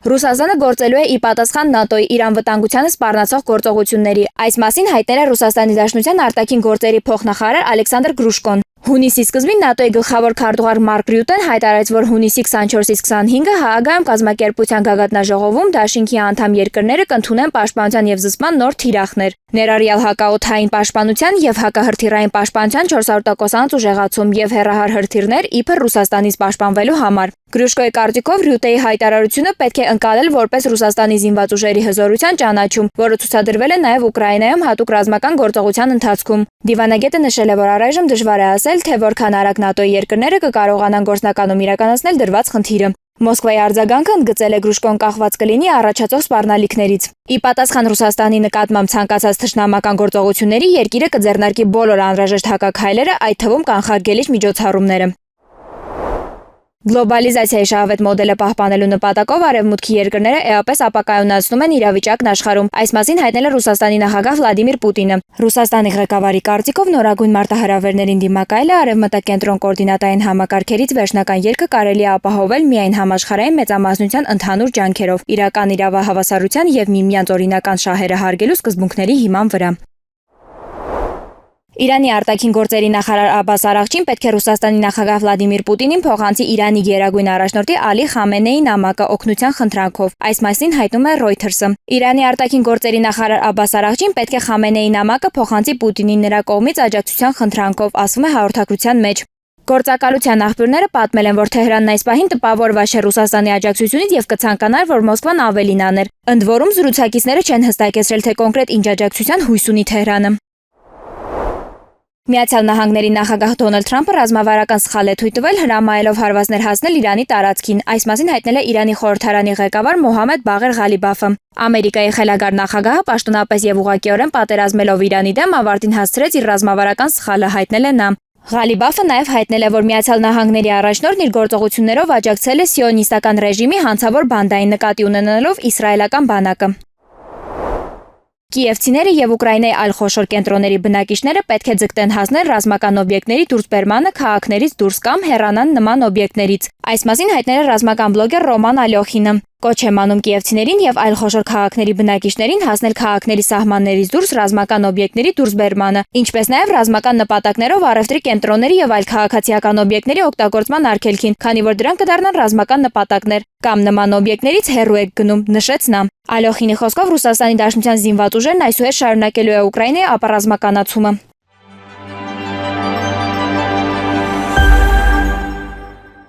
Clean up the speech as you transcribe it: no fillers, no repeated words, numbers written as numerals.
Ռուսաստանը գործելու է ի պատասխան ՆԱՏՕ-ի Իրան վտանգությանը սպառնացող գործողությունների։ Այս մասին հայտնել է Ռուսաստանի Դաշնության արտաքին գործերի փոխնախարար Ալեքսանդր Գրուշկոն։ Հունիսի սկզբին ՆԱՏՕ-ի գլխավոր քարտուղար Մարկ Ռյուտեն հայտարարեց, որ հունիսի 24-ից 25-ը Հաագայում կազմակերպության գագաթնաժողովում Դաշինքի անդամ երկրները կընդունեն պաշտպանության եւ զսպման նոր թիրախներ, ներառյալ հակաօդային պաշտպանության եւ հակահրթիռային պաշտպանության 400% ուժեղացում եւ հեռահար հրթիռներ իբր Ռուսաստանից պաշտպանվելու համար։ Գրուշկոյի կարծիքով Ռյուտեի հայտարարությունը պետք է ընկալել որպես Ռուսաստանի զինված ուժերի հզորության ճանաչում, որը ցուցադրվել է նաեւ Ուկրաինայում հատուկ ռազմական գործողության ընթացքում։ Դիվանագետը նշել է, որ առայժմ դժվար է ասել, թե որքան արագ ՆԱՏՕ-ի երկրները կկարողանան գործնականում իրականացնել դրված խնդիրը։ Մոսկվայի արձագանքը ընդգծել է Գրուշկոն կախված կլինի առաջացող սպառնալիքներից։ Ի պատասխան Ռուսաստանի նկատմամբ ցանկացած թշնամական գործողությունների երկիրը կձեռնարկի բոլոր անհրաժեշտ հակաքայլերը, այդ թվում կանխարգելիչ միջոցառումները։ Գլոբալիզացիայի շահավետ մոդելը պահպանելու նպատակով արևմուտքի երկրները էապես ապակայունացնում են իրավիճակն աշխարհում։ Այս մասին հայտնել է Ռուսաստանի նախագահ Վլադիմիր Պուտինը։ Ռուսաստանի ղեկավարի կարծիքով նորագույն մարտահրավերներին դիմակայելը արևմտակենտրոն կոորդինատային համակարգերից վերջնական ելքը կարելի է ապահովել միայն համաշխարհային մեծամասնության ընդհանուր ջանքերով, իրական իրավահավասարության եւ միմյանց օրինական շահերը հարգելու սկզբունքների հիման վրա։ Իրանի արտաքին գործերի նախարար Աբբաս Արաղչին պետք է Ռուսաստանի նախագահ Վլադիմիր Պուտինին փոխանցի Իրանի գերագույն առաջնորդի Ալի Խամենեի նամակը օգնության խնդրանքով։ Այս մասին հայտնում է Reuters-ը։ Իրանի արտաքին գործերի նախարար Աբբաս Արաղչին պետք է Խամենեի նամակը փոխանցի Պուտինին նրա կողմից աջակցության խնդրանքով, ասվում է հաղորդակցության մեջ։ Գործակալության աղբյուրները պատմել են, որ Թեհրանն այս պահին տպավորված չէ Ռուսաստանի աջակցությունից եւ կցանկանար, որ Մոսկվան ավելին աներ։ Ընդ որում զրուցակիցները չեն հստակեցրել, թե կոնկրետ ինչ աջակցության հույս ունի Թեհրանը։ Միացյալ Նահանգների նախագահ Դոնալդ Թրամփը ռազմավարական սխալ է թույլատրել հրամայելով հարվածներ հասնել Իրանի տարածքին։ Այս մասին հայտնել է Իրանի խորհրդարանի ղեկավար Մոհամմեդ Բաղեր Ղալիբաֆը։ Ամերիկայի խելագար նախագահը պաշտոնապես եւ ուղղակիորեն պատերազմելով Իրանի դեմ ավարտին հասցրեց իր ռազմավարական սխալը, հայտնել է նա։ Ղալիբաֆը նաև հայտնել է, որ Միացյալ Նահանգների առաջնորդն իր գործողություններով աջակցել է սիոնիստական ռեժիմի հանցավոր բանդային, նկատի ունենալով իսրայելական բանակը։ Կիևցիները եւ Ուկրաինայի այլ խոշոր կենտրոնների բնակիչները պետք է ձգտեն հասնել ռազմական օբյեկտների դուրսբերմանը քաղաքներից դուրս կամ հեռանան նման օբյեկտներից։ Այս մասին հայտնել է ռազմական բլոգեր Ռոման Ալյոխինը։ Կոչ է մանում կիևցիներին եւ այլ խոշոր քաղաքների բնակիչներին հասնել քաղաքների սահմաններից դուրս ռազմական օբյեկտների դուրսբերմանը, ինչպես նաեւ ռազմական նպատակներով առևտրի կենտրոնների եւ այլ քաղաքացիական օբյեկտների օգտագործման արգելքին, քանի որ դրանք կդառնան ռազմական նպատակներ կամ նման օբյեկտներից հեռու եք գնում, նշեց նա։ Ալյոխինի խոսքով Ռուսաստանի Դաշնության զինված ուժերն այսուհետ շարունակելու է Ուկրաինայի ապառազմականացումը։